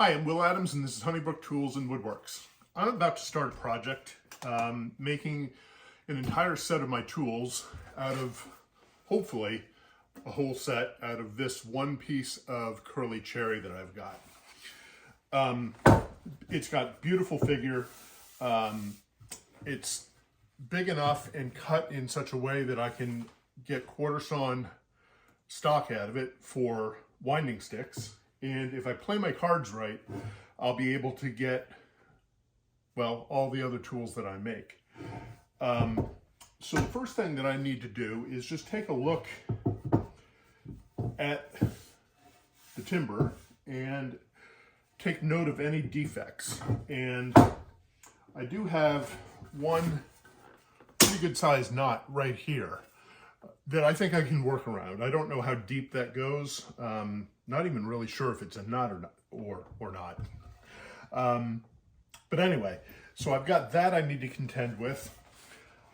Hi, I'm Will Adams, and this is Honey Brook Tools and Woodworks. I'm about to start a project, making an entire set of my tools out of, hopefully, a whole set out of this one piece of curly cherry that I've got. It's got beautiful figure. It's big enough and cut in such a way that I can get quarter sawn stock out of it for winding sticks. And if I play my cards right, I'll be able to get, well, all the other tools that I make. So the first thing that I need to do is just take a look at the timber and take note of any defects. And I do have one pretty good sized knot right here that I think I can work around. I don't know how deep that goes. Not even really sure if it's a knot or not. But anyway, so I've got that I need to contend with.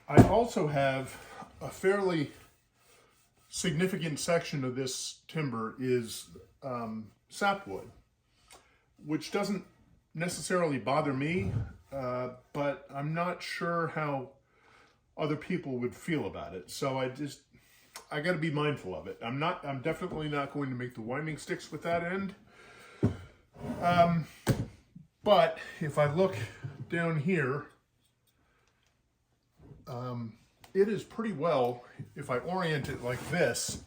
I also have a fairly significant section of this timber is sapwood, which doesn't necessarily bother me, but I'm not sure how other people would feel about it. So I got to be mindful of it. I'm definitely not going to make the winding sticks with that end. But if I look down here, it is pretty well, if I orient it like this,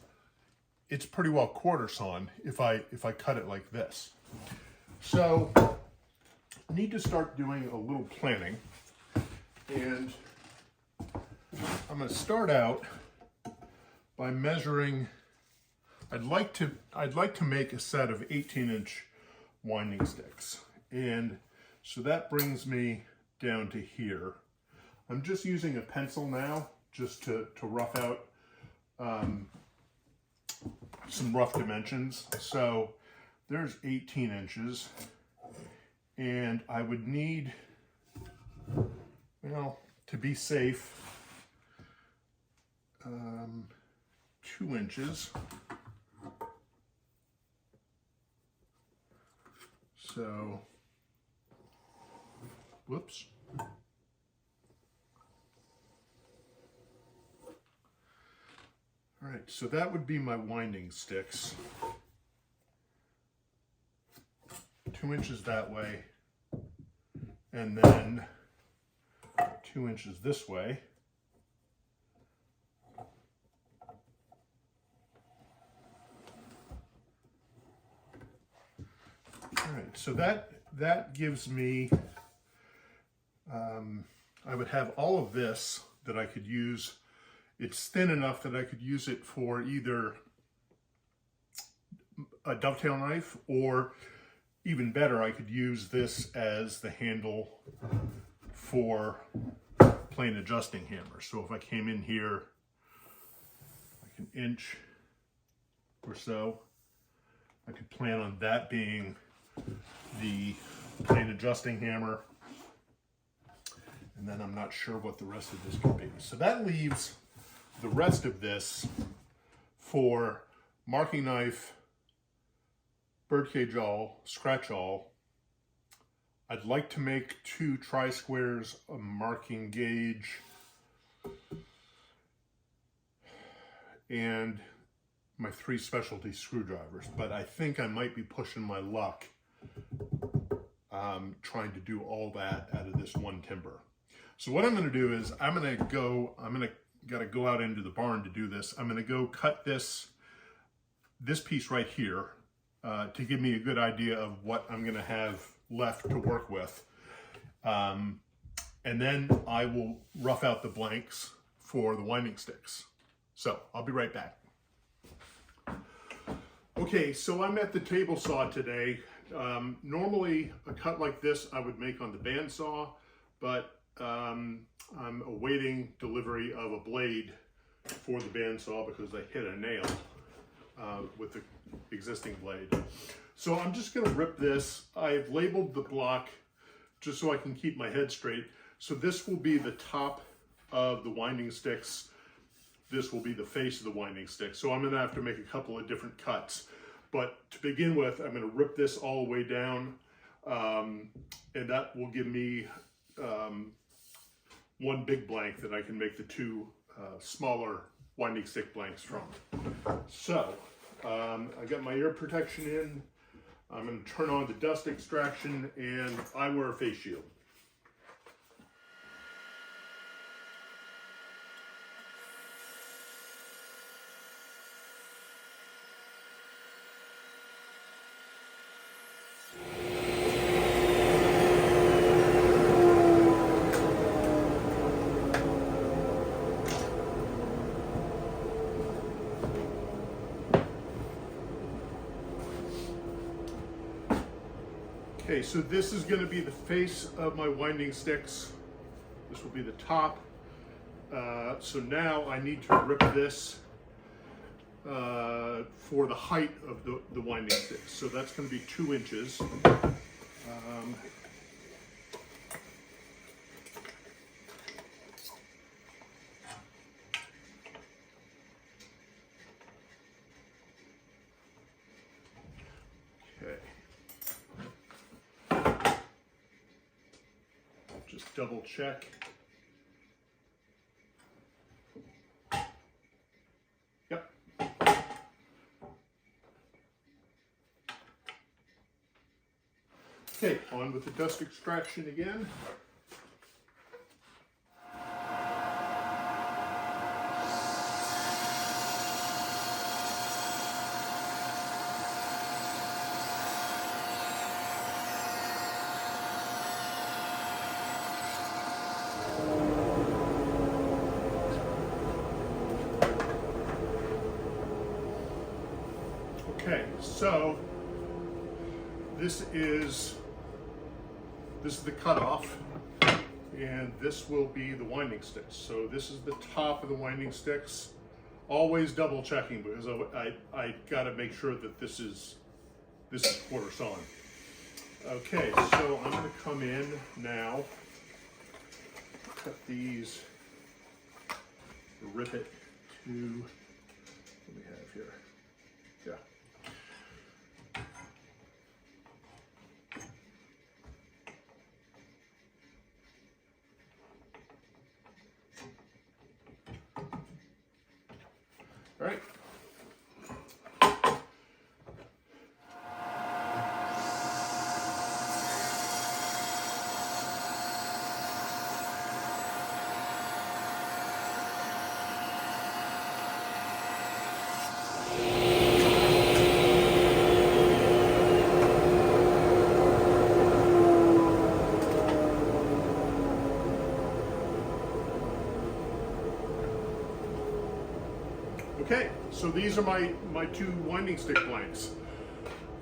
it's pretty well quarter sawn if I cut it like this. So I need to start doing a little planning, and I'm going to start out by measuring. I'd like to make a set of 18-inch winding sticks, and so that brings me down to here. I'm just using a pencil now just to rough out some rough dimensions. So there's 18 inches, and I would need, well, to be safe, 2 inches. So, whoops. All right, so that would be my winding sticks. 2 inches that way, and then 2 inches this way. All right, so that gives me, I would have all of this that I could use. It's thin enough that I could use it for either a dovetail knife, or even better, I could use this as the handle for plane adjusting hammers. So if I came in here like an inch or so, I could plan on that being the plane adjusting hammer, and then I'm not sure what the rest of this could be. So that leaves the rest of this for marking knife, birdcage awl, scratch awl. I'd like to make 2 tri-squares, a marking gauge, and my 3 specialty screwdrivers. But I think I might be pushing my luck trying to do all that out of this one timber. So what I'm going to do is gotta go out into the barn to do this. I'm going to go cut this piece right here to give me a good idea of what I'm going to have left to work with. And then I will rough out the blanks for the winding sticks. So I'll be right back. Okay, so I'm at the table saw today. Normally a cut like this I would make on the bandsaw, but I'm awaiting delivery of a blade for the bandsaw because I hit a nail with the existing blade. So I'm just going to rip this. I've labeled the block just so I can keep my head straight. So this will be the top of the winding sticks. This will be the face of the winding stick. So I'm going to have to make a couple of different cuts. But to begin with, I'm going to rip this all the way down, And that will give me one big blank that I can make the two smaller winding stick blanks from. So I got my ear protection in. I'm going to turn on the dust extraction, and I wear a face shield. Okay, so this is going to be the face of my winding sticks. This will be the top. So now I need to rip this for the height of the winding sticks. So that's going to be 2 inches. Just double check. Yep. Okay, on with the dust extraction again. Okay, so this is the cutoff, and this will be the winding sticks. So this is the top of the winding sticks. Always double checking, because I got to make sure that this is quarter sawn. Okay, so I'm going to come in now, cut these, rip it to, what do we have here? Yeah. All right. Okay, so these are my 2 winding stick blanks.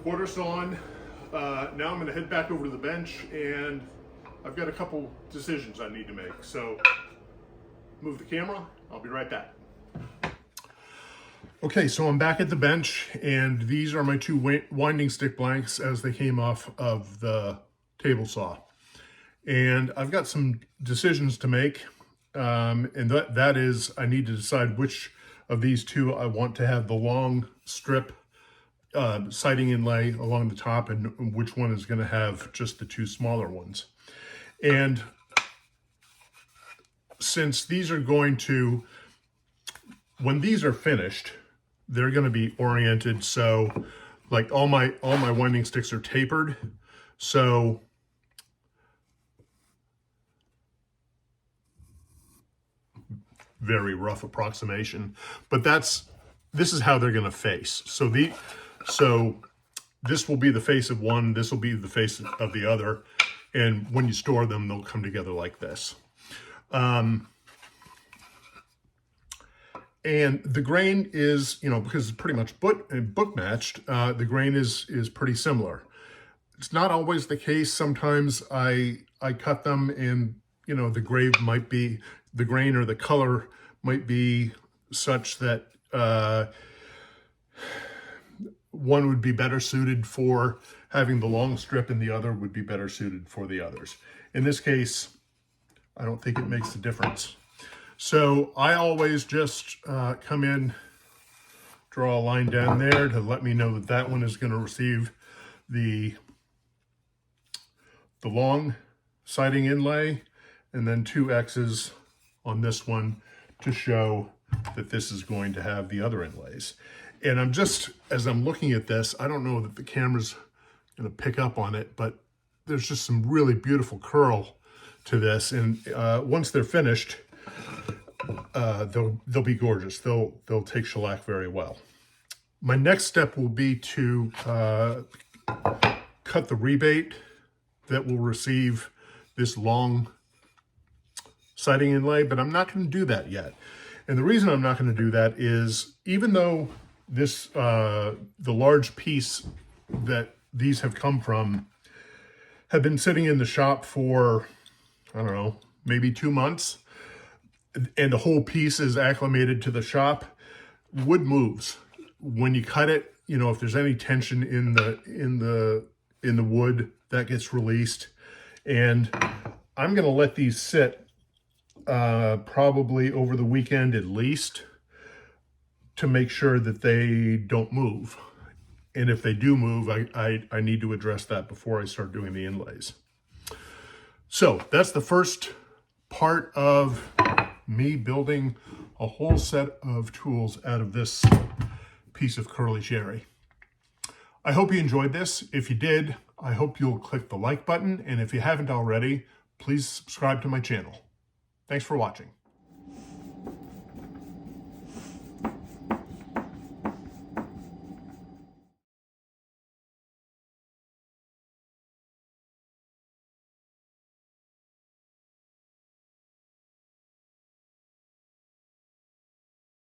Quarter sawn. Now I'm going to head back over to the bench, and I've got a couple decisions I need to make. So move the camera. I'll be right back. Okay, so I'm back at the bench, and these are my 2 winding stick blanks as they came off of the table saw. And I've got some decisions to make, and that is I need to decide which of these 2 I want to have the long strip siding inlay along the top, and which one is going to have just the 2 smaller ones. And since these are going to, when these are finished, they're going to be oriented so like all my winding sticks are tapered, so very rough approximation, but this is how they're going to face. So this will be the face of one, this will be the face of the other, and when you store them, they'll come together like this. And the grain is, because it's pretty much book matched, the grain is pretty similar. It's not always the case. Sometimes I cut them, and the grain or the color might be such that one would be better suited for having the long strip and the other would be better suited for the others. In this case, I don't think it makes a difference. So I always just come in, draw a line down there to let me know that that one is going to receive the the long siding inlay and then 2 X's on this one to show that this is going to have the other inlays. And I'm just, as I'm looking at this, I don't know that the camera's going to pick up on it, but there's just some really beautiful curl to this. And once they're finished, they'll be gorgeous. They'll take shellac very well. My next step will be to cut the rebate that will receive this long siding inlay, but I'm not going to do that yet. And the reason I'm not going to do that is, even though this the large piece that these have come from have been sitting in the shop for, I don't know, maybe 2 months, and the whole piece is acclimated to the shop, wood moves. When you cut it, you know, if there's any tension in the wood, that gets released. And I'm going to let these sit probably over the weekend at least, to make sure that they don't move. And if they do move, I need to address that before I start doing the inlays. So that's the first part of me building a whole set of tools out of this piece of curly cherry. I hope you enjoyed this. If you did, I hope you'll click the like button. And if you haven't already, please subscribe to my channel. Thanks for watching.